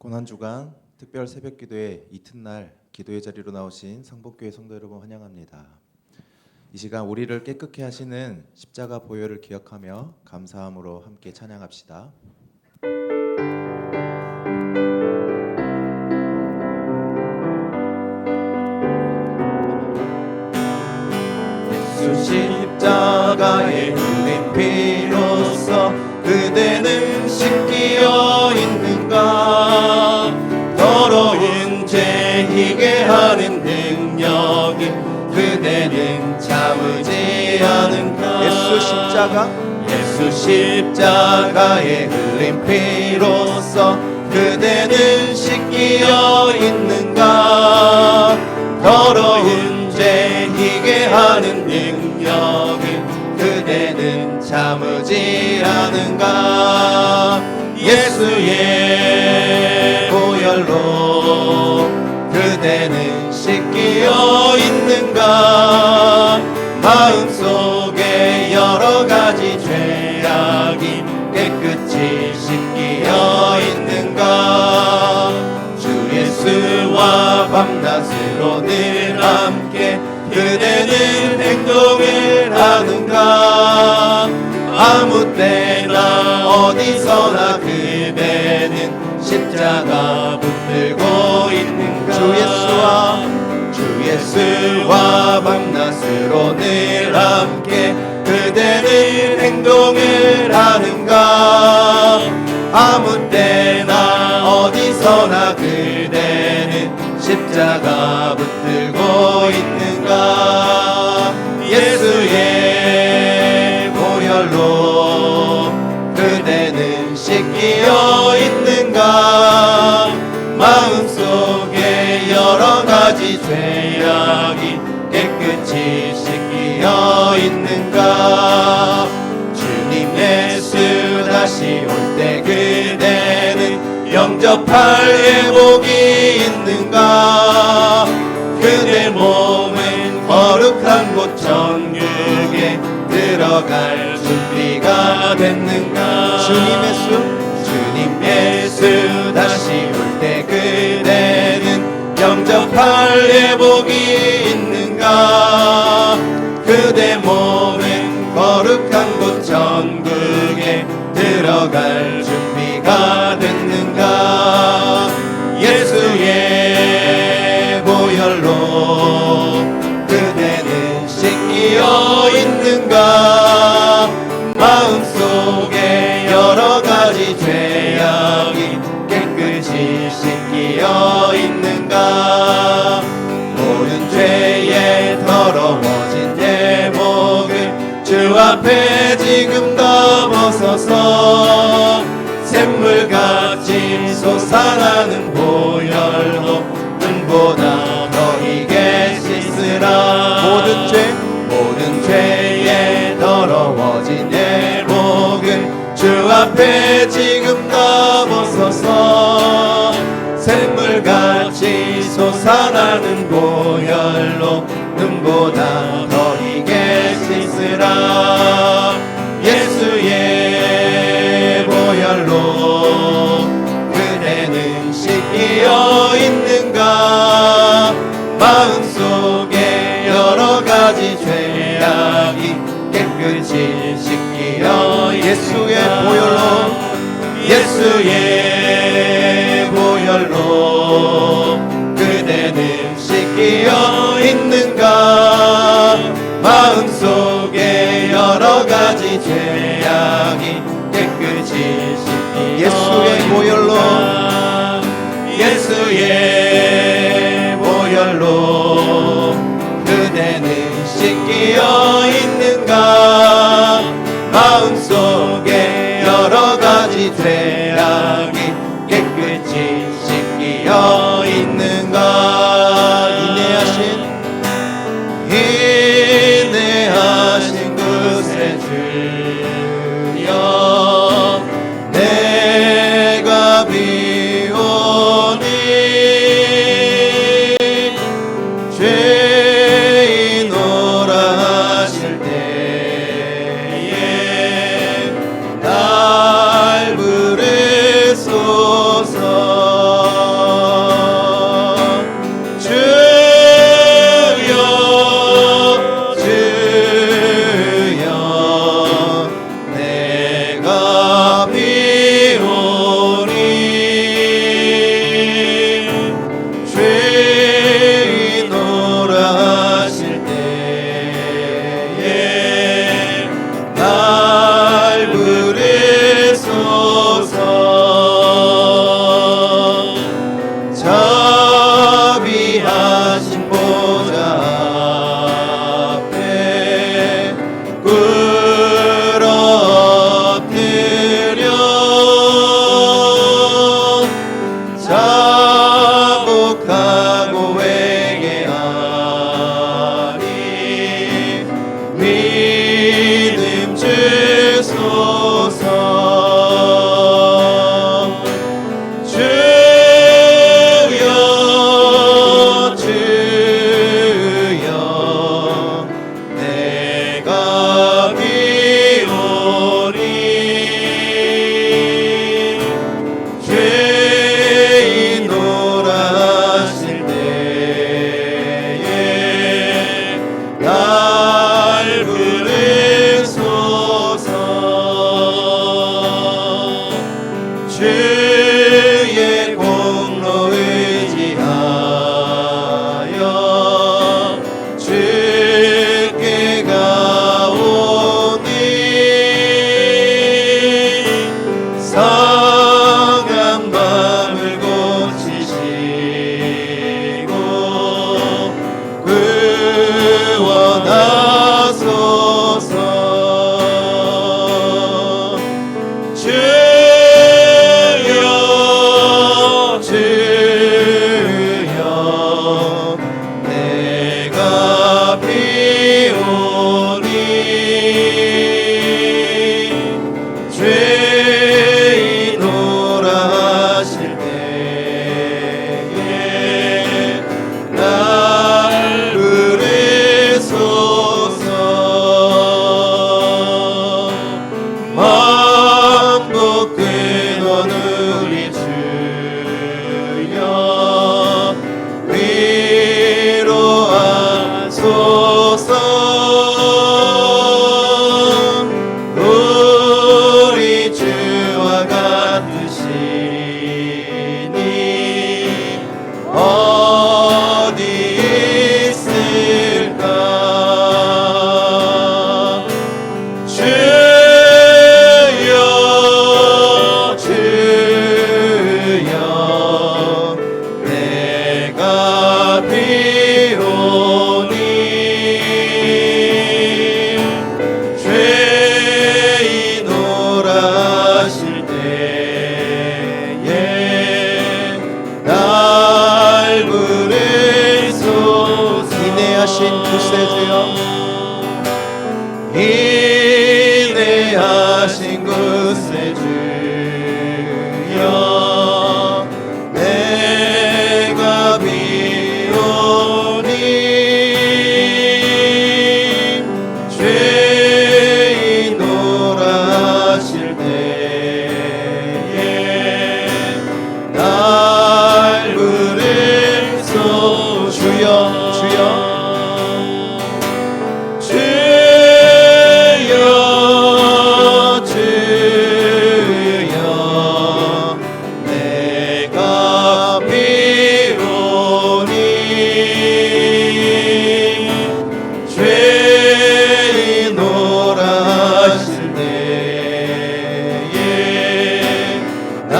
고난주간 특별 새벽기도회 이튿날 기도의 자리로 나오신 성복교회 성도 여러분 환영합니다. 이 시간 우리를 깨끗게 하시는 십자가 보혈을 기억하며 감사함으로 함께 찬양합시다. 예수 십자가에 흘린 피로써 그대는 씻기어 있는가? 더러운 죄 희게 하는 능력이 그대는 참으지 않은가? 예수 십자가에 흘린 피로써 그대는 씻기어 있는가? 더러운 죄 희게 하는 능력이 그대는 참으지 않은가? 예수의 보혈로 그대는 씻기어 있는가? 마음속에 여러 가지 죄악이 깨끗이 씻기어 있는가? 주 예수와 밤낮으로 늘 함께 그대는 행동을 하는가? 아무 때나 어디서나 그대는 십자가 붙들고 있는가? 주 예수와 밤낮으로 늘 함께 그대는 행동을 하는가? 아무 때나 어디서나 그대는 십자가 붙들고 있는가? 예수의 보혈로 그대는 씻기어 있는가? 마음속에 여러 가지 죄악이 깨끗이 씻기어 있는가? 주님 예수 다시 올 때 그대는 영접할 회복이 있는가? 그대 몸은 거룩한 곳 천국에 들어갈 준비가 됐는가? 주님 예수 다시 올 때 그대는 영접할 회복이 있는가? 그대 몸은 거룩한 곳 천국에 들어갈 준비가 됐는가? 예수의 보혈로 그대는 씻기어 있는가? 마음속에 여러 가지 죄악이 깨끗이 씻기어 있는가? 모든 죄에 더러워진 제목을 주 앞에 지금 다 벗어서 샘물같이 솟아나는 보혈로 눈보다 더 희게 씻으라. 모든 죄에 더러워진 내 목을 주 앞에 지금 다 벗어서 샘물같이 솟아나는 보혈로 눈보다 더 희게 씻으라. 예수의 보혈로 그대는 씻기어 있는가? 마음속에 여러 가지 죄악이 깨끗이 씻기어 예수의 보혈로 그대는 씻기어 있는가? 마음속에 여러 가지 죄악이 깨끗이 씻기어 예수의 보혈로 그대는 씻기어 있는가? 마음속에 여러 가지 죄악이 깨끗이 씻기어 있는가? 인내하신 그새 주여 내가 비오니 자비하신 보좌 앞에 꿇어 엎드려 자복하고 회개하리. 믿음 주소서. 주여 주여 내가 비오리. 죄인 노라실 때에 날 부르소서. 주의 공로 의지하여 주께 가오니. 상한 마음을 고치시고 구원하소서. 주여 주여 내가 비오니. 죄인 오라실 때에 날 부르소서. 만복 근원 우리 주여 위로하소서. 우리 주와 같으시니 어디 있을까. 주여 주여 내가 비오니. 죄인 오라실 때에 날 부르소서. 인내하신 구세주여 인내하신 구세주여 내가 비오니. 죄인 오라실 때에 날 부르소서. 주여 주여 주여 주여 내가 비오니. 죄인 오라실 때에 날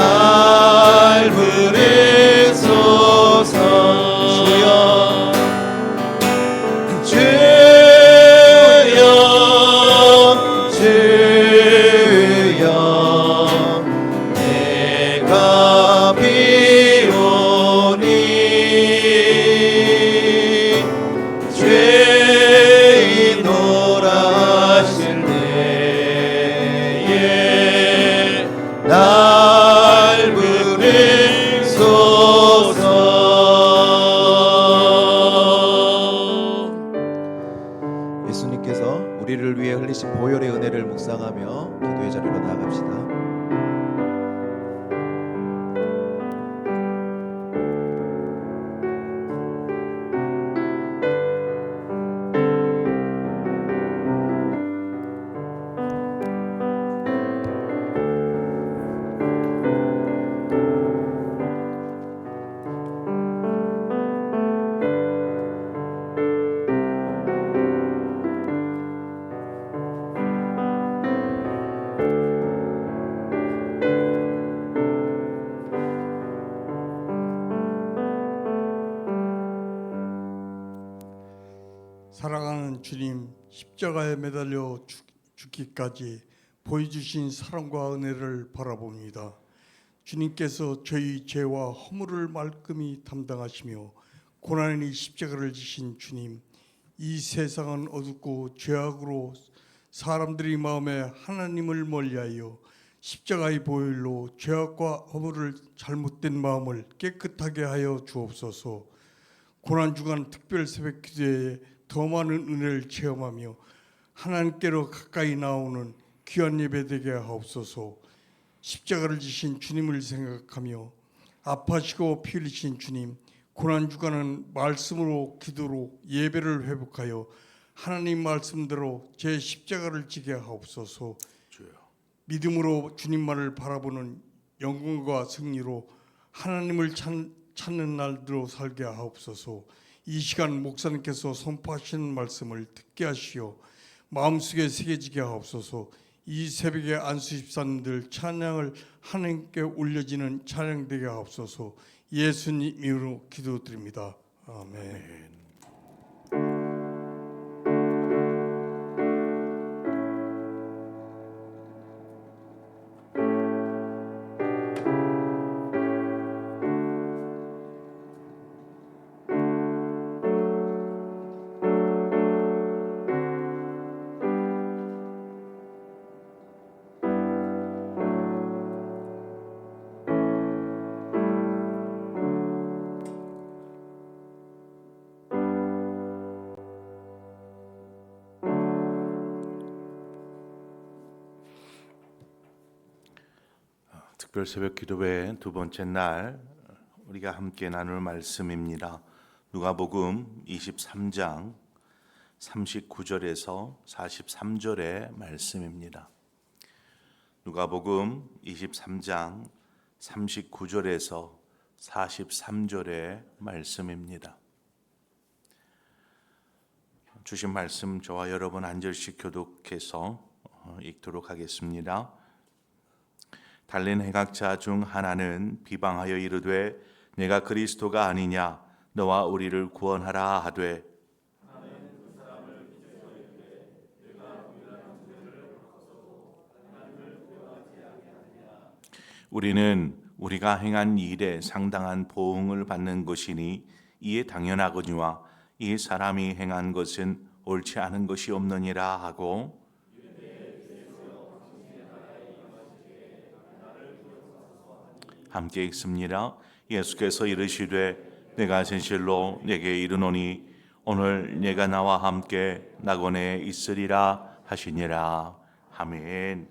부르소서. 주여 주여 주여 내가 비오니. 죄인 오라실 때에 날 부르소서. 예수님께서 우리를 위해 흘리신 보혈의 은혜를 묵상하며 기도의 자리로 나아갑시다. 사랑하는 주님, 십자가에 매달려 죽기까지 보여주신 사랑과 은혜를 바라봅니다. 주님께서 저희 죄와 허물을 말끔히 담당하시며 고난의 십자가를 지신 주님, 이 세상은 어둡고 죄악으로 사람들이 마음에 하나님을 멀리하여 십자가의 보혈로 죄악과 허물을 잘못된 마음을 깨끗하게 하여 주옵소서. 고난주간 특별 새벽 기도에 더 많은 은혜를 체험하며 하나님께로 가까이 나오는 귀한 예배 되게 하옵소서. 십자가를 지신 주님을 생각하며 아파시고 피 흘리신 주님, 고난주간은 말씀으로 기도로 예배를 회복하여 하나님 말씀대로 제 십자가를 지게 하옵소서. 주여. 믿음으로 주님만을 바라보는 영광과 승리로 하나님을 찾는 날들로 살게 하옵소서. 이 시간 목사님께서 선포하시는 말씀을 듣게 하시어 마음속에 새겨지게 하옵소서. 이 새벽에 안수 집사님들 찬양을 하나님께 올려지는 찬양 되게 하옵소서. 예수님 이름으로 기도드립니다. 아멘. 특별 새벽 기도회 두 번째 날 우리가 함께 나눌 말씀입니다. 누가복음 23장 39절에서 43절의 말씀입니다. 누가복음 23장 39절에서 43절의 말씀입니다. 주신 말씀 저와 여러분 한 절씩 교독해서 읽도록 하겠습니다. 달린 행악자 중 하나는 비방하여 이르되 내가 그리스도가 아니냐 너와 우리를 구원하라 하되 우리는 우리가 행한 일에 상당한 보응을 받는 것이니 이에 당연하거니와 이 사람이 행한 것은 옳지 않은 것이 없느니라 하고 함께 읽습니다. 예수께서 이르시되 내가 진실로 내게 이르노니 오늘 내가 나와 함께 낙원에 있으리라 하시니라. 아멘.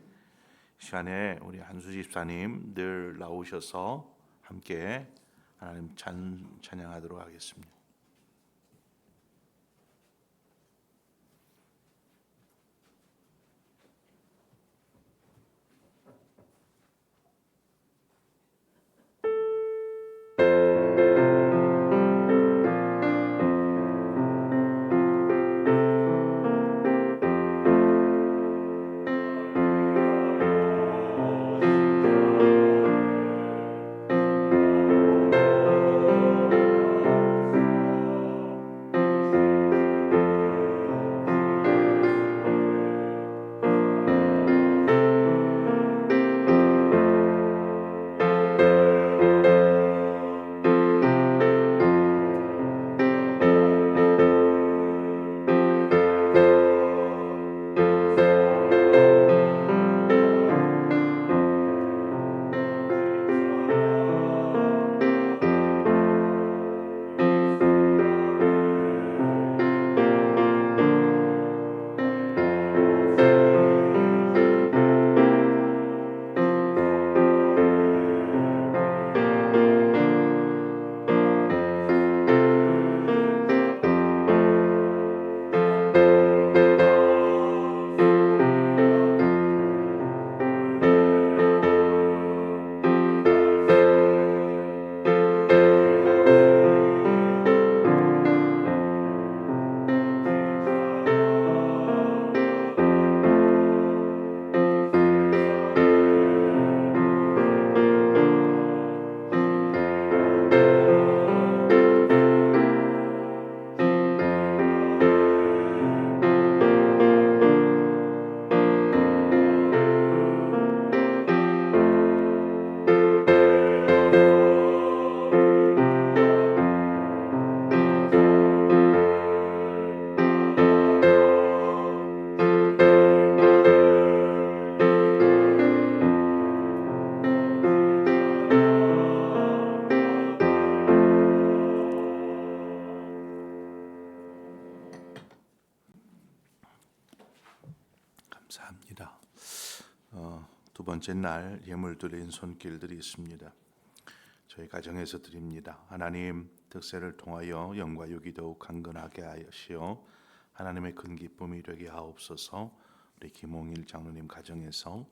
시간에 우리 한수 집사님 늘 나오셔서 함께 하나님 찬양하도록 하겠습니다. 번째 날 예물 드린 손길들이 있습니다. 저희 가정에서 드립니다. 하나님 득세를 통하여 영과 육이 더욱 강건하게 하시어 하나님의 큰 기쁨이 되게 하옵소서. 우리 김홍일 장로님 가정에서,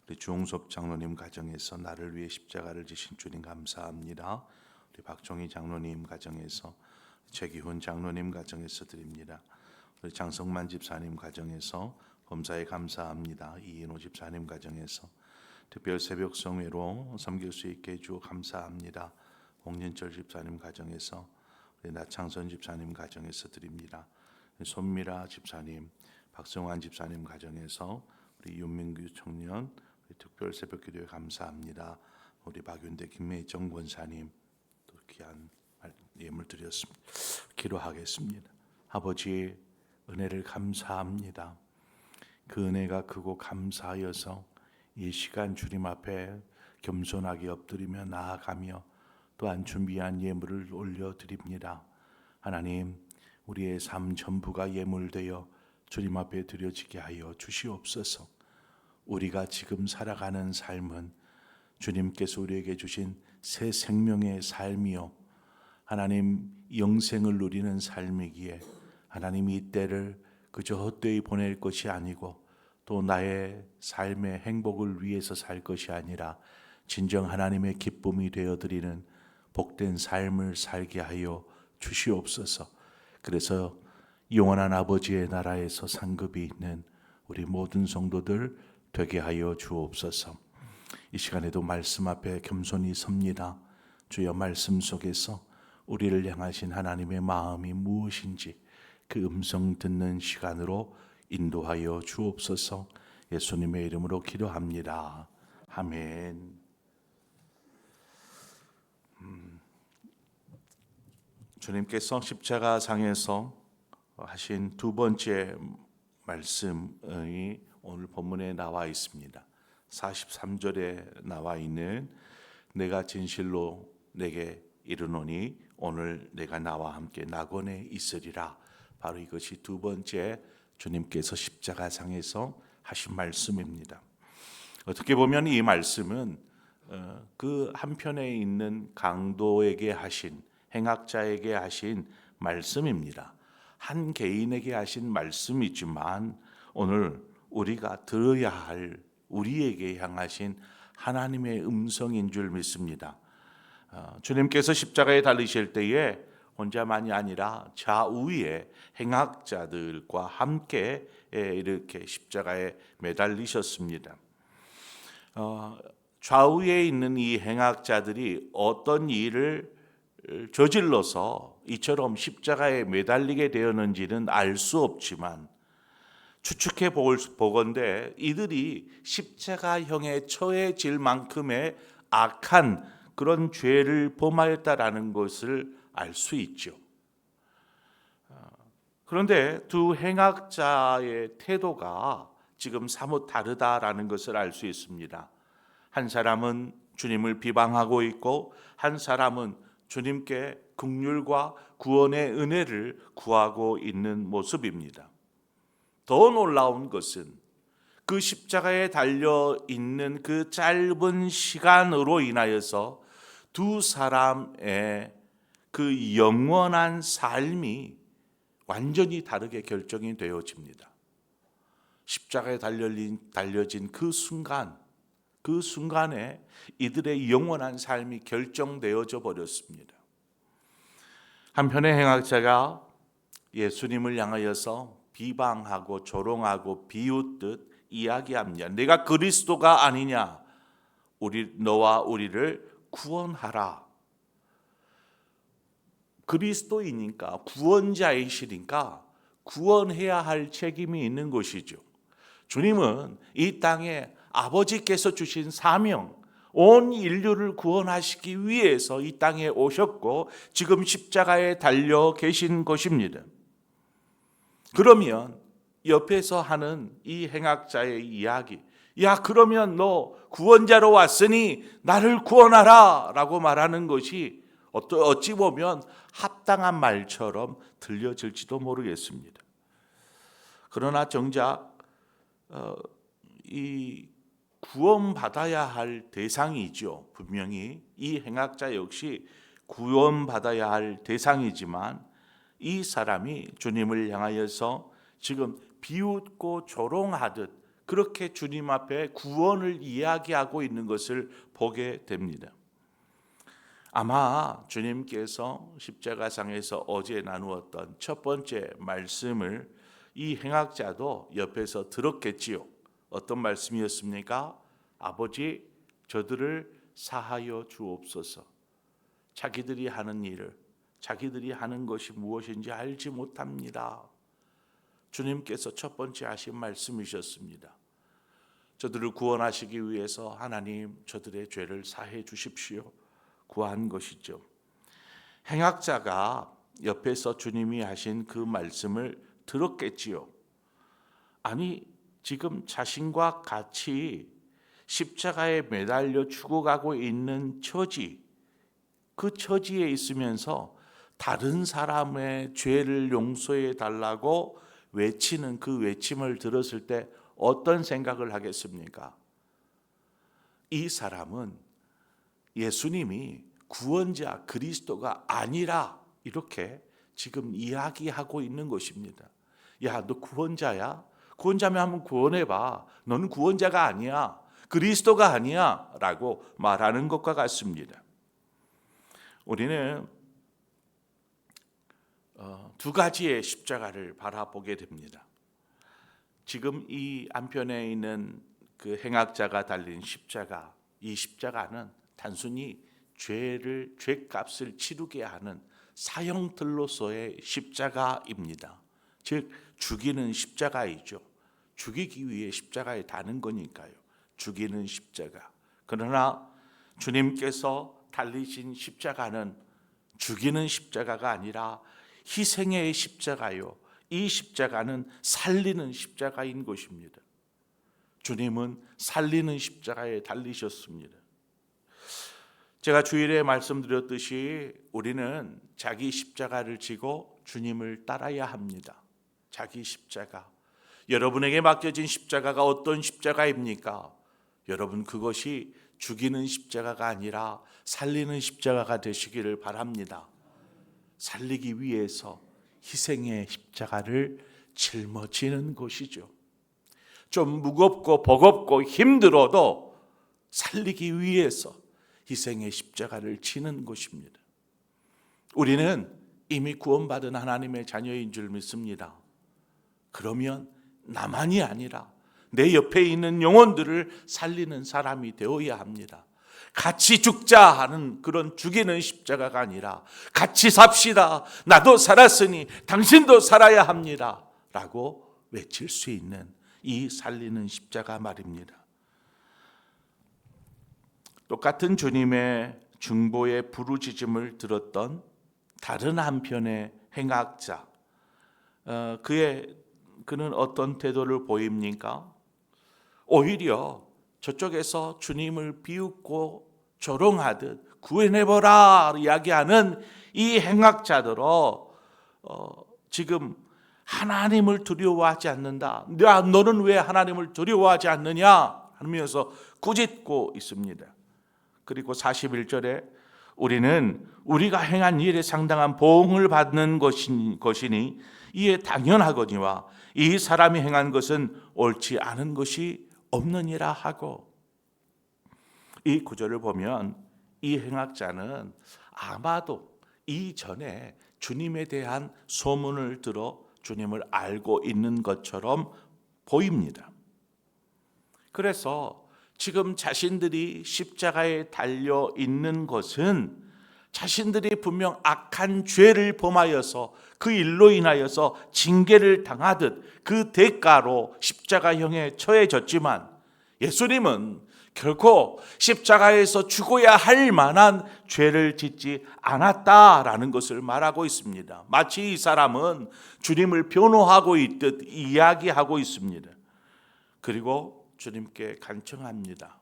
우리 주홍섭 장로님 가정에서 나를 위해 십자가를 지신 주님 감사합니다. 우리 박종희 장로님 가정에서, 최기훈 장로님 가정에서 드립니다. 우리 장성만 집사님 가정에서 범사에 감사합니다. 이인호 집사님 가정에서 특별 새벽 성회로 섬길 수 있게 해주어 감사합니다. 홍진철 집사님 가정에서, 우리 나창선 집사님 가정에서 드립니다. 손미라 집사님, 박성환 집사님 가정에서, 우리 윤민규 청년, 우리 특별 새벽 기도에 감사합니다. 우리 박윤대 김매정 권사님 또 귀한 예물 드렸습니다. 기도하겠습니다. 아버지 은혜를 감사합니다. 그 은혜가 크고 감사하여서 이 시간 주님 앞에 겸손하게 엎드리며 나아가며 또한 준비한 예물을 올려드립니다. 하나님, 우리의 삶 전부가 예물되어 주님 앞에 드려지게 하여 주시옵소서. 우리가 지금 살아가는 삶은 주님께서 우리에게 주신 새 생명의 삶이요, 하나님 영생을 누리는 삶이기에 하나님 이 때를 그저 헛되이 보낼 것이 아니고 또 나의 삶의 행복을 위해서 살 것이 아니라 진정 하나님의 기쁨이 되어드리는 복된 삶을 살게 하여 주시옵소서. 그래서 영원한 아버지의 나라에서 상급이 있는 우리 모든 성도들 되게 하여 주옵소서. 이 시간에도 말씀 앞에 겸손히 섭니다. 주여 말씀 속에서 우리를 향하신 하나님의 마음이 무엇인지 그 음성 듣는 시간으로 인도하여 주옵소서. 예수님의 이름으로 기도합니다. 아멘. 주님께서 십자가상에서 하신 두 번째 말씀이 오늘 본문에 나와 있습니다. 43절에 나와 있는 내가 진실로 내게 이르노니 오늘 내가 나와 함께 낙원에 있으리라. 바로 이것이 두 번째 주님께서 십자가상에서 하신 말씀입니다. 어떻게 보면 이 말씀은 그 한편에 있는 강도에게 하신, 행악자에게 하신 말씀입니다. 한 개인에게 하신 말씀이지만 오늘 우리가 들어야 할, 우리에게 향하신 하나님의 음성인 줄 믿습니다. 주님께서 십자가에 달리실 때에 혼자만이 아니라 좌우에 행악자들과 함께 이렇게 십자가에 매달리셨습니다. 좌우에 있는 이 행악자들이 어떤 일을 저질러서 이처럼 십자가에 매달리게 되었는지는 알 수 없지만 추측해 보건대 이들이 십자가형에 처해질 만큼의 악한 그런 죄를 범하였다라는 것을 알 수 있죠. 그런데 두 행악자의 태도가 지금 사뭇 다르다라는 것을 알 수 있습니다. 한 사람은 주님을 비방하고 있고 한 사람은 주님께 긍휼과 구원의 은혜를 구하고 있는 모습입니다. 더 놀라운 것은 그 십자가에 달려 있는 그 짧은 시간으로 인하여서 두 사람의 그 영원한 삶이 완전히 다르게 결정이 되어집니다. 십자가에 달려진 그 순간에 이들의 영원한 삶이 결정되어져 버렸습니다. 한편의 행악자가 예수님을 향하여서 비방하고 조롱하고 비웃듯 이야기합니다. 내가 그리스도가 아니냐? 너와 우리를 구원하라. 그리스도이니까, 구원자이시니까 구원해야 할 책임이 있는 것이죠. 주님은 이 땅에 아버지께서 주신 사명, 온 인류를 구원하시기 위해서 이 땅에 오셨고 지금 십자가에 달려 계신 것입니다. 그러면 옆에서 하는 이 행악자의 이야기, 야 그러면 너 구원자로 왔으니 나를 구원하라 라고 말하는 것이 어찌 보면 합당한 말처럼 들려질지도 모르겠습니다. 그러나 정작 이 구원받아야 할 대상이죠. 분명히 이 행악자 역시 구원받아야 할 대상이지만 이 사람이 주님을 향하여서 지금 비웃고 조롱하듯 그렇게 주님 앞에 구원을 이야기하고 있는 것을 보게 됩니다. 아마 주님께서 십자가상에서 어제 나누었던 첫 번째 말씀을 이 행악자도 옆에서 들었겠지요. 어떤 말씀이었습니까? 아버지, 저들을 사하여 주옵소서. 자기들이 하는 일을, 자기들이 하는 것이 무엇인지 알지 못합니다. 주님께서 첫 번째 하신 말씀이셨습니다. 저들을 구원하시기 위해서 하나님 저들의 죄를 사해 주십시오. 구한 것이죠. 행악자가 옆에서 주님이 하신 그 말씀을 들었겠지요. 아니, 지금 자신과 같이 십자가에 매달려 죽어가고 있는 처지, 그 처지에 있으면서 다른 사람의 죄를 용서해 달라고 외치는 그 외침을 들었을 때 어떤 생각을 하겠습니까? 이 사람은 예수님이 구원자 그리스도가 아니라 이렇게 지금 이야기하고 있는 것입니다. 야, 너 구원자야? 구원자면 한번 구원해봐. 너는 구원자가 아니야. 그리스도가 아니야. 라고 말하는 것과 같습니다. 우리는 두 가지의 십자가를 바라보게 됩니다. 지금 이 안편에 있는 그 행악자가 달린 십자가, 이 십자가는 단순히 죄값을 치르게 하는 사형틀로서의 십자가입니다. 즉 죽이는 십자가이죠. 죽이기 위해 십자가에 다는 거니까요. 죽이는 십자가. 그러나 주님께서 달리신 십자가는 죽이는 십자가가 아니라 희생의 십자가요. 이 십자가는 살리는 십자가인 것입니다. 주님은 살리는 십자가에 달리셨습니다. 제가 주일에 말씀드렸듯이 우리는 자기 십자가를 지고 주님을 따라야 합니다. 자기 십자가. 여러분에게 맡겨진 십자가가 어떤 십자가입니까? 여러분, 그것이 죽이는 십자가가 아니라 살리는 십자가가 되시기를 바랍니다. 살리기 위해서 희생의 십자가를 짊어지는 것이죠. 좀 무겁고 버겁고 힘들어도 살리기 위해서 희생의 십자가를 지는 것입니다. 우리는 이미 구원받은 하나님의 자녀인 줄 믿습니다. 그러면 나만이 아니라 내 옆에 있는 영혼들을 살리는 사람이 되어야 합니다. 같이 죽자 하는 그런 죽이는 십자가가 아니라 같이 삽시다. 나도 살았으니 당신도 살아야 합니다. 라고 외칠 수 있는 이 살리는 십자가 말입니다. 똑같은 주님의 중보의 부르짖음을 들었던 다른 한편의 행악자, 그는 어떤 태도를 보입니까? 오히려 저쪽에서 주님을 비웃고 조롱하듯 구해내보라 이야기하는 이 행악자들은 지금 하나님을 두려워하지 않는다. 야, 너는 왜 하나님을 두려워하지 않느냐 하면서 꾸짖고 있습니다. 그리고 41절에 우리는 우리가 행한 일에 상당한 보응을 받는 것이니 이에 당연하거니와 이 사람이 행한 것은 옳지 않은 것이 없느니라 하고, 이 구절을 보면 이 행악자는 아마도 이전에 주님에 대한 소문을 들어 주님을 알고 있는 것처럼 보입니다. 그래서 지금 자신들이 십자가에 달려 있는 것은 자신들이 분명 악한 죄를 범하여서 그 일로 인하여서 징계를 당하듯 그 대가로 십자가형에 처해졌지만 예수님은 결코 십자가에서 죽어야 할 만한 죄를 짓지 않았다라는 것을 말하고 있습니다. 마치 이 사람은 주님을 변호하고 있듯 이야기하고 있습니다. 그리고 주님께 간청합니다.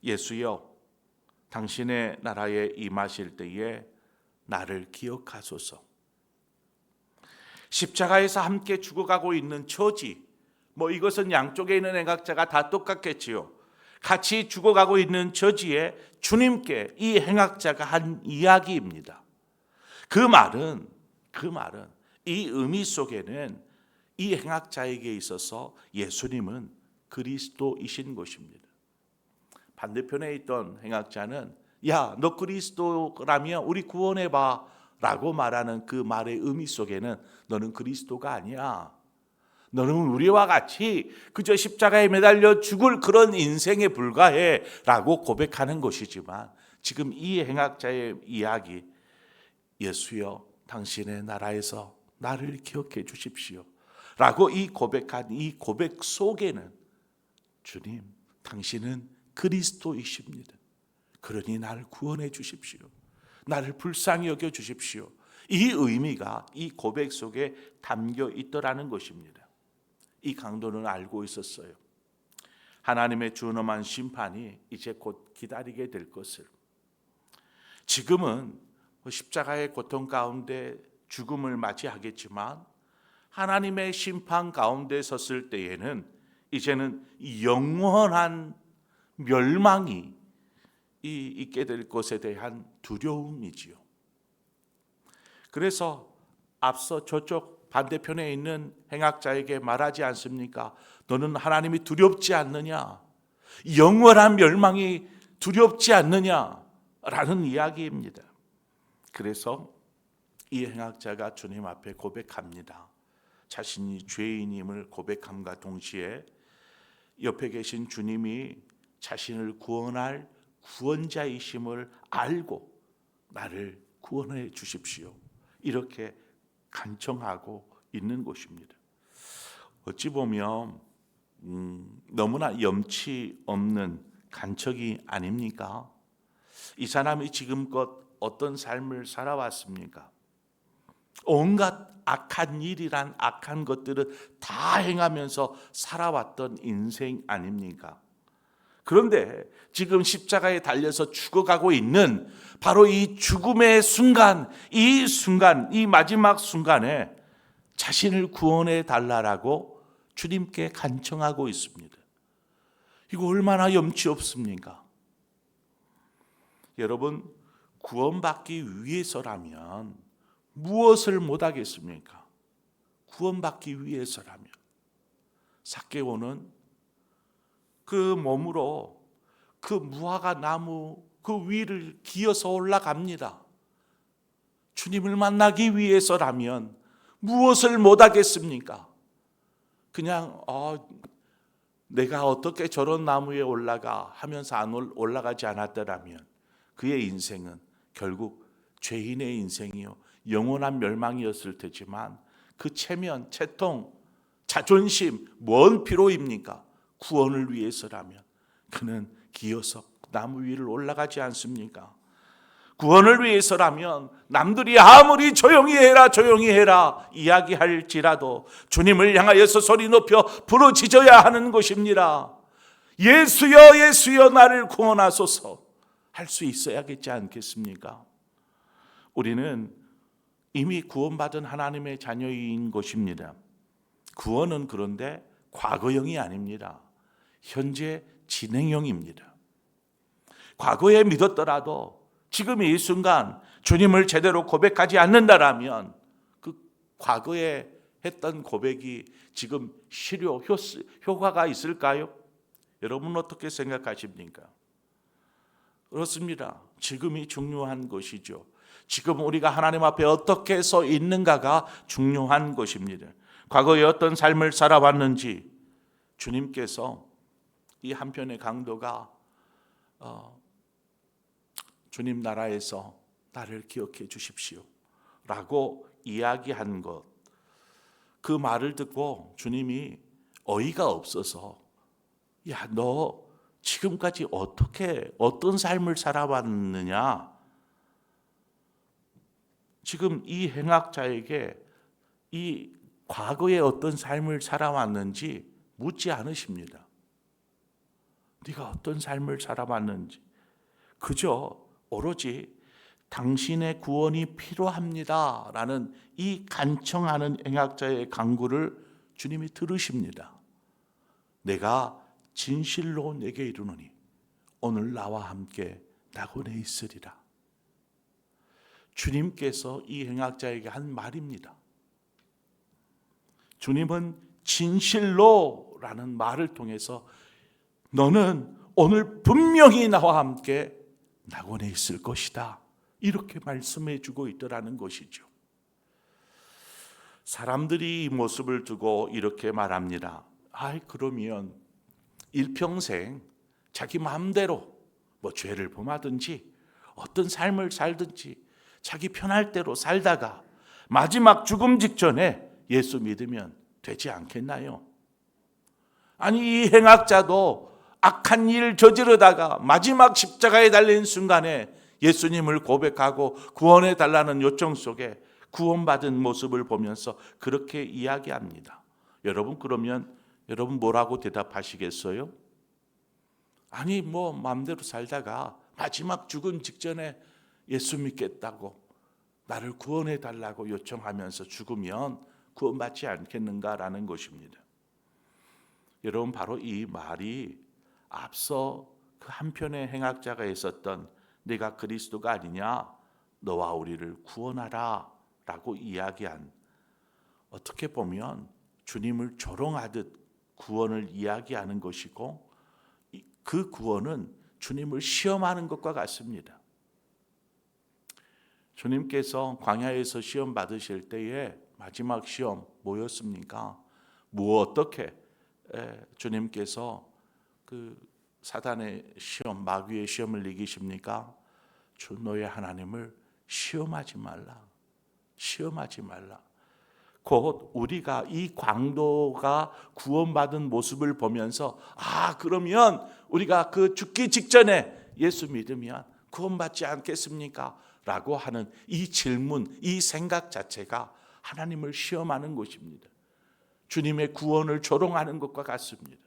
예수여, 당신의 나라에 임하실 때에 나를 기억하소서. 십자가에서 함께 죽어가고 있는 처지, 이것은 양쪽에 있는 행악자가 다 똑같겠지요. 같이 죽어가고 있는 저지에 주님께 이 행악자가 한 이야기입니다. 그 말은 이 의미 속에는 이 행악자에게 있어서 예수님은 그리스도이신 것입니다. 반대편에 있던 행악자는 야, 너 그리스도라면 우리 구원해봐 라고 말하는 그 말의 의미 속에는 너는 그리스도가 아니야. 너는 우리와 같이 그저 십자가에 매달려 죽을 그런 인생에 불과해 라고 고백하는 것이지만, 지금 이 행악자의 이야기, 예수여 당신의 나라에서 나를 기억해 주십시오 라고 이 고백한 이 고백 속에는 주님 당신은 그리스도이십니다. 그러니 나를 구원해 주십시오. 나를 불쌍히 여겨 주십시오. 이 의미가 이 고백 속에 담겨 있더라는 것입니다. 이 강도는 알고 있었어요. 하나님의 준엄한 심판이 이제 곧 기다리게 될 것을. 지금은 십자가의 고통 가운데 죽음을 맞이하겠지만 하나님의 심판 가운데 섰을 때에는 이제는 영원한 멸망이 있게 될 것에 대한 두려움이지요. 그래서 앞서 저쪽 반대편에 있는 행악자에게 말하지 않습니까? 너는 하나님이 두렵지 않느냐? 영원한 멸망이 두렵지 않느냐? 라는 이야기입니다. 그래서 이 행악자가 주님 앞에 고백합니다. 자신이 죄인임을 고백함과 동시에 옆에 계신 주님이 자신을 구원할 구원자이심을 알고 나를 구원해 주십시오, 이렇게 간청하고 있는 것입니다. 어찌 보면 너무나 염치 없는 간청이 아닙니까? 이 사람이 지금껏 어떤 삶을 살아왔습니까? 온갖 악한 일이란 악한 것들을 다 행하면서 살아왔던 인생 아닙니까? 그런데 지금 십자가에 달려서 죽어가고 있는 바로 이 죽음의 순간, 이 마지막 순간에 자신을 구원해 달라라고 주님께 간청하고 있습니다. 이거 얼마나 염치 없습니까? 여러분, 구원받기 위해서라면 무엇을 못하겠습니까? 구원받기 위해서라면. 삭개오는 그 몸으로 그 무화과 나무 그 위를 기어서 올라갑니다. 주님을 만나기 위해서라면 무엇을 못하겠습니까? 그냥 내가 어떻게 저런 나무에 올라가 하면서 안 올라가지 않았더라면 그의 인생은 결국 죄인의 인생이요 영원한 멸망이었을 테지만, 그 체면, 채통, 자존심 뭔 필요입니까? 구원을 위해서라면 그는 기어서 나무 위를 올라가지 않습니까? 구원을 위해서라면 남들이 아무리 조용히 해라 이야기할지라도 주님을 향하여서 소리 높여 부르짖어야 하는 것입니다. 예수여 예수여 나를 구원하소서 할 수 있어야겠지 않겠습니까? 우리는 이미 구원받은 하나님의 자녀인 것입니다. 구원은 그런데 과거형이 아닙니다. 현재 진행형입니다. 과거에 믿었더라도 지금 이 순간 주님을 제대로 고백하지 않는다라면 그 과거에 했던 고백이 지금 실효, 효과가 있을까요? 여러분 어떻게 생각하십니까? 그렇습니다. 지금이 중요한 것이죠. 지금 우리가 하나님 앞에 어떻게 서 있는가가 중요한 것입니다. 과거에 어떤 삶을 살아왔는지 주님께서 이 한편의 강도가 주님 나라에서 나를 기억해 주십시오 라고 이야기한 것, 그 말을 듣고 주님이 어이가 없어서 야, 너 지금까지 어떤 삶을 살아왔느냐, 지금 이 행악자에게 이 과거에 어떤 삶을 살아왔는지 묻지 않으십니다. 네가 어떤 삶을 살아왔는지, 그저 오로지 당신의 구원이 필요합니다 라는 이 간청하는 행악자의 간구를 주님이 들으십니다. 내가 진실로 내게 이르노니 오늘 나와 함께 낙원에 있으리라. 주님께서 이 행악자에게 한 말입니다. 주님은 진실로라는 말을 통해서 너는 오늘 분명히 나와 함께 낙원에 있을 것이다, 이렇게 말씀해 주고 있더라는 것이죠. 사람들이 이 모습을 두고 이렇게 말합니다. 그러면 일평생 자기 마음대로 죄를 범하든지 어떤 삶을 살든지 자기 편할 대로 살다가 마지막 죽음 직전에 예수 믿으면 되지 않겠나요? 아니, 이 행악자도 악한 일을 저지르다가 마지막 십자가에 달린 순간에 예수님을 고백하고 구원해 달라는 요청 속에 구원받은 모습을 보면서 그렇게 이야기합니다. 여러분, 그러면 여러분 뭐라고 대답하시겠어요? 아니, 마음대로 살다가 마지막 죽음 직전에 예수 믿겠다고 나를 구원해 달라고 요청하면서 죽으면 구원받지 않겠는가라는 것입니다. 여러분, 바로 이 말이 앞서 그 한편의 행악자가 있었던 내가 그리스도가 아니냐, 너와 우리를 구원하라 라고 이야기한, 어떻게 보면 주님을 조롱하듯 구원을 이야기하는 것이고, 그 구원은 주님을 시험하는 것과 같습니다. 주님께서 광야에서 시험 받으실 때에 마지막 시험 뭐였습니까? 어떻게 주님께서 그 사단의 시험, 마귀의 시험을 이기십니까? 주 너의 하나님을 시험하지 말라. 시험하지 말라. 곧 우리가 이 광도가 구원받은 모습을 보면서 그러면 우리가 그 죽기 직전에 예수 믿으면 구원받지 않겠습니까? 라고 하는 이 질문, 이 생각 자체가 하나님을 시험하는 것입니다. 주님의 구원을 조롱하는 것과 같습니다.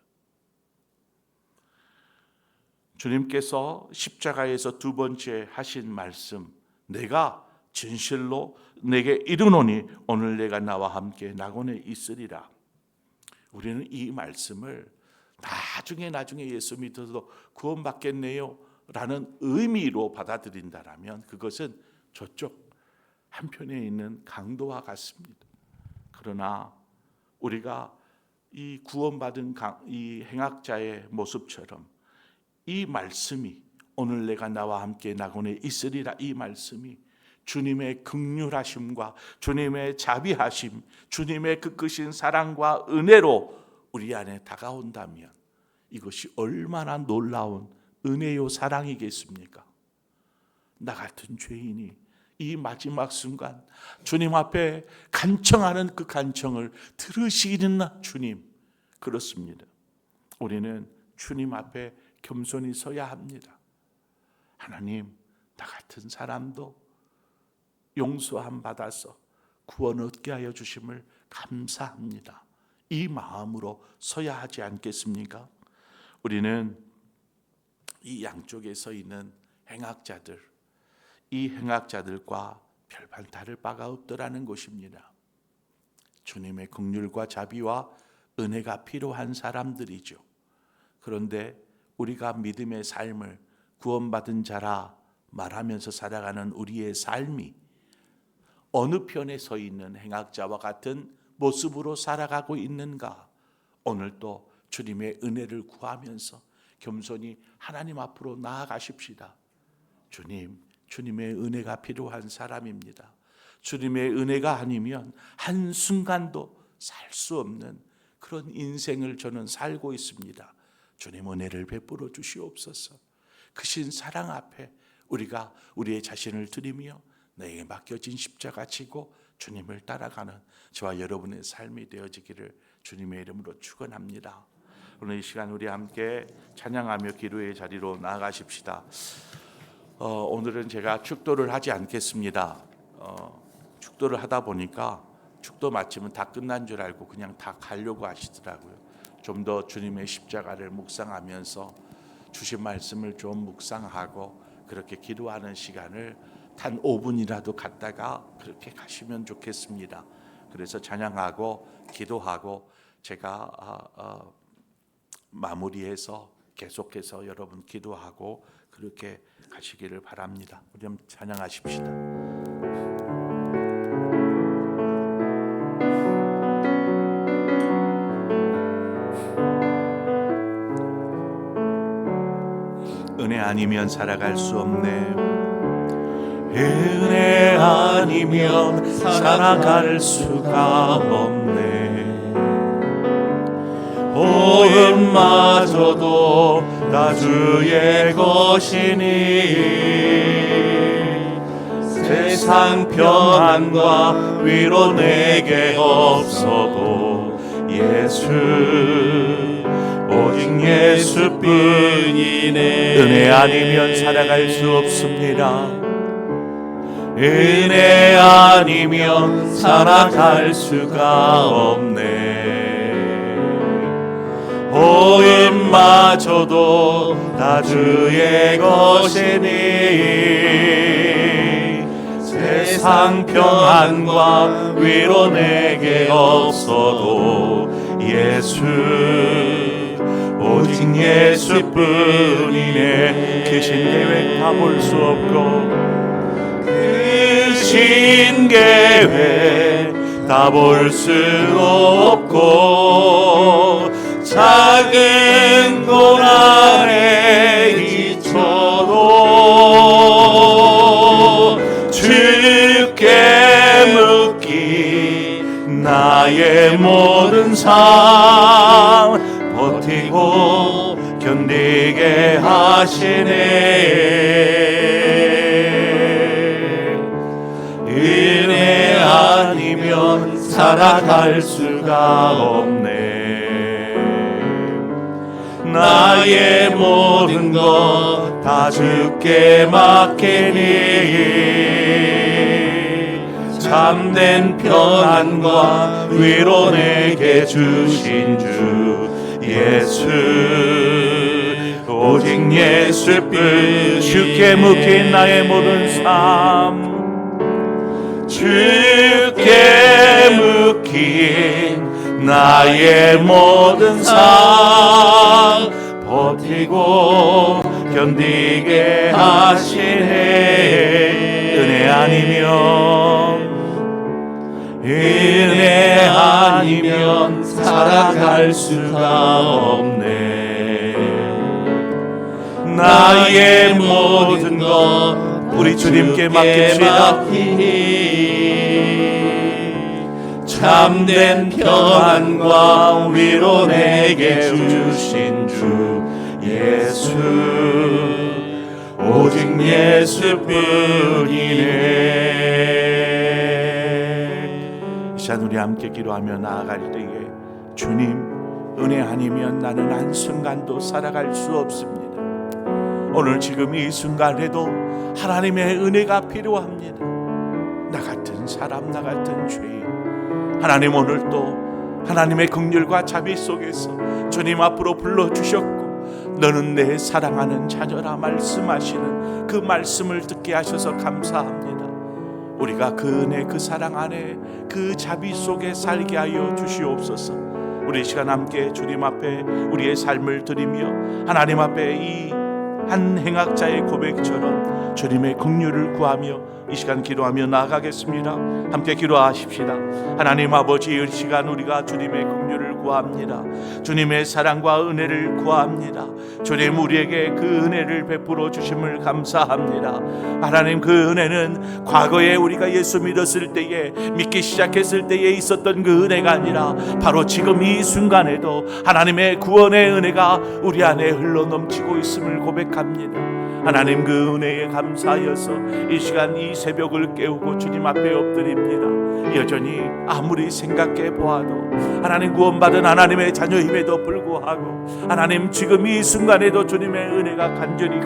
주님께서 십자가에서 두 번째 하신 말씀, 내가 진실로 내게 이르노니 오늘 내가 나와 함께 낙원에 있으리라. 우리는 이 말씀을 나중에 예수 믿어도 구원받겠네요 라는 의미로 받아들인다라면 그것은 저쪽 한편에 있는 강도와 같습니다. 그러나 우리가 이 구원받은 이 행악자의 모습처럼 이 말씀이 오늘 내가 나와 함께 낙원에 있으리라, 이 말씀이 주님의 긍휼하심과 주님의 자비하심, 주님의 그 크신 사랑과 은혜로 우리 안에 다가온다면 이것이 얼마나 놀라운 은혜요 사랑이겠습니까? 나 같은 죄인이 이 마지막 순간 주님 앞에 간청하는 그 간청을 들으시는 주님, 그렇습니다. 우리는 주님 앞에 겸손히 서야 합니다. 하나님, 나 같은 사람도 용서함 받아서 구원 얻게 하여 주심을 감사합니다. 이 마음으로 서야 하지 않겠습니까? 우리는 이 양쪽에 서 있는 행악자들, 이 행악자들과 별반 다를 바가 없더라는 것입니다. 주님의 긍휼과 자비와 은혜가 필요한 사람들이죠. 그런데 우리가 믿음의 삶을 구원받은 자라 말하면서 살아가는 우리의 삶이 어느 편에 서 있는 행악자와 같은 모습으로 살아가고 있는가? 오늘도 주님의 은혜를 구하면서 겸손히 하나님 앞으로 나아가십시다. 주님의 은혜가 필요한 사람입니다. 주님의 은혜가 아니면 한순간도 살 수 없는 그런 인생을 저는 살고 있습니다. 주님 은혜를 베풀어 주시옵소서. 크신 사랑 앞에 우리가 우리의 자신을 드리며 내게 맡겨진 십자가 지고 주님을 따라가는 저와 여러분의 삶이 되어지기를 주님의 이름으로 축원합니다. 오늘 이 시간 우리 함께 찬양하며 기도의 자리로 나아가십시다. 오늘은 제가 축도를 하지 않겠습니다. 축도를 하다 보니까 축도 마치면 다 끝난 줄 알고 그냥 다 가려고 하시더라고요. 좀 더 주님의 십자가를 묵상하면서 주신 말씀을 좀 묵상하고 그렇게 기도하는 시간을 단 5분이라도 갖다가 그렇게 가시면 좋겠습니다. 그래서 찬양하고 기도하고 제가 마무리해서 계속해서 여러분 기도하고 그렇게 가시기를 바랍니다. 우리 좀 찬양하십시다. 은혜 아니면 살아갈 수 없네. 은혜 아니면 살아갈 수가 없네. 오음마저도 다 주의 것이니 세상 평안과 위로 내게 없어도 예수 오직 예수뿐이네. 은혜 아니면 살아갈 수 없습니다. 은혜 아니면 살아갈 수가 없네. 오임마저도 다 주의 것이니 세상 평안과 위로 내게 없어도 예수 오직 예수뿐이네. 그 신계획 다 볼 수 없고 그 신계획 다 볼 수 없고 작은 고난에 지쳐도 주께 묻기 나의 모든 삶 버티고 견디게 하시네. 은혜 아니면 살아갈 수가 없네. 나의 모든 것 다 주께 맡기니 참된 평안과 위로 내게 주신 주 예수 오직 예수뿐. 주께 묵힌 나의 모든 삶 주께 묵힌 나의 모든 삶 버티고 견디게 하시네. 은혜 아니면 살아갈 수가 없네. 나의 모든 것 우리 주님께 맡깁시다. 참된 평안과 위로 내게 주신 주 예수 오직 예수뿐이네. 이 시간 우리 함께 기도하며 나아갈 때에 주님 은혜 아니면 나는 한순간도 살아갈 수 없습니다. 오늘 지금 이 순간에도 하나님의 은혜가 필요합니다. 나 같은 사람, 나 같은 죄인, 하나님 오늘 또 하나님의 긍휼과 자비 속에서 주님 앞으로 불러주셨고 너는 내 사랑하는 자녀라 말씀하시는 그 말씀을 듣게 하셔서 감사합니다. 우리가 그 은혜, 그 사랑 안에 그 자비 속에 살게 하여 주시옵소서. 우리 시간 함께 주님 앞에 우리의 삶을 드리며 하나님 앞에 이 한 행악자의 고백처럼 주님의 긍휼을 구하며 이 시간 기도하며 나아가겠습니다. 함께 기도하십시다. 하나님 아버지, 이 시간 우리가 주님의 긍휼을 구합니다. 주님의 사랑과 은혜를 구합니다. 주님 우리에게 그 은혜를 베풀어 주심을 감사합니다. 하나님 그 은혜는 과거에 우리가 예수 믿었을 때에 믿기 시작했을 때에 있었던 그 은혜가 아니라 바로 지금 이 순간에도 하나님의 구원의 은혜가 우리 안에 흘러넘치고 있음을 고백합니다. 하나님 그 은혜에 감사하여서 이 시간 이 새벽을 깨우고 주님 앞에 엎드립니다. 여전히 아무리 생각해 보아도 하나님 구원받은 하나님의 자녀임에도 불구하고 하나님 지금 이 순간에도 주님의 은혜가 간절히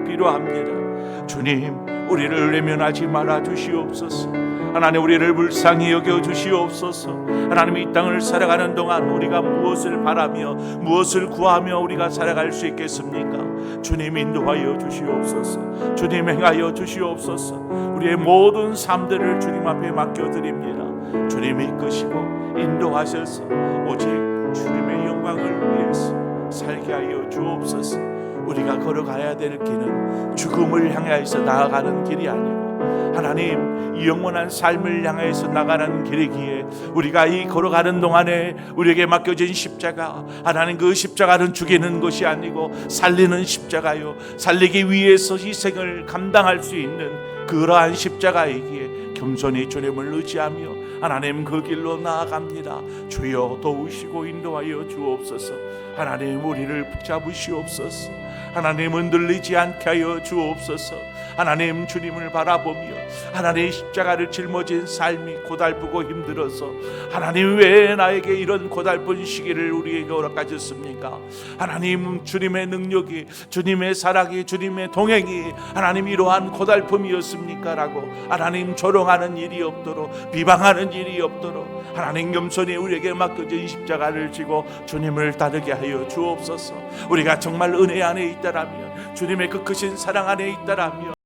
필요합니다. 주님 우리를 외면하지 말아 주시옵소서. 하나님 우리를 불쌍히 여겨 주시옵소서. 하나님 이 땅을 살아가는 동안 우리가 무엇을 바라며 무엇을 구하며 우리가 살아갈 수 있겠습니까? 주님 인도하여 주시옵소서. 주님 행하여 주시옵소서. 우리의 모든 삶들을 주님 앞에 맡겨드립니다. 주님 이끄시고 인도하셔서 오직 주님의 영광을 위해서 살게 하여 주옵소서. 우리가 걸어가야 될 길은 죽음을 향해서 나아가는 길이 아니고 하나님 이 영원한 삶을 향해서 나가는 길이기에 우리가 이 걸어가는 동안에 우리에게 맡겨진 십자가, 하나님 그 십자가는 죽이는 것이 아니고 살리는 십자가요, 살리기 위해서 희생을 감당할 수 있는 그러한 십자가이기에 겸손히 주님을 의지하며 하나님 그 길로 나아갑니다. 주여 도우시고 인도하여 주옵소서. 하나님 우리를 붙잡으시옵소서. 하나님 흔들리지 않게 하여 주옵소서. 하나님 주님을 바라보며 하나님의 십자가를 짊어진 삶이 고달프고 힘들어서 하나님 왜 나에게 이런 고달픈 시기를 우리에게 허락하셨습니까? 하나님 주님의 능력이, 주님의 사랑이, 주님의 동행이 하나님 이러한 고달픔이었습니까? 라고 하나님 조롱하는 일이 없도록, 비방하는 일이 없도록 하나님 겸손히 우리에게 맡겨진 십자가를 지고 주님을 따르게 하여 주옵소서. 우리가 정말 은혜 안에 있다라면, 주님의 그 크신 사랑 안에 있다라면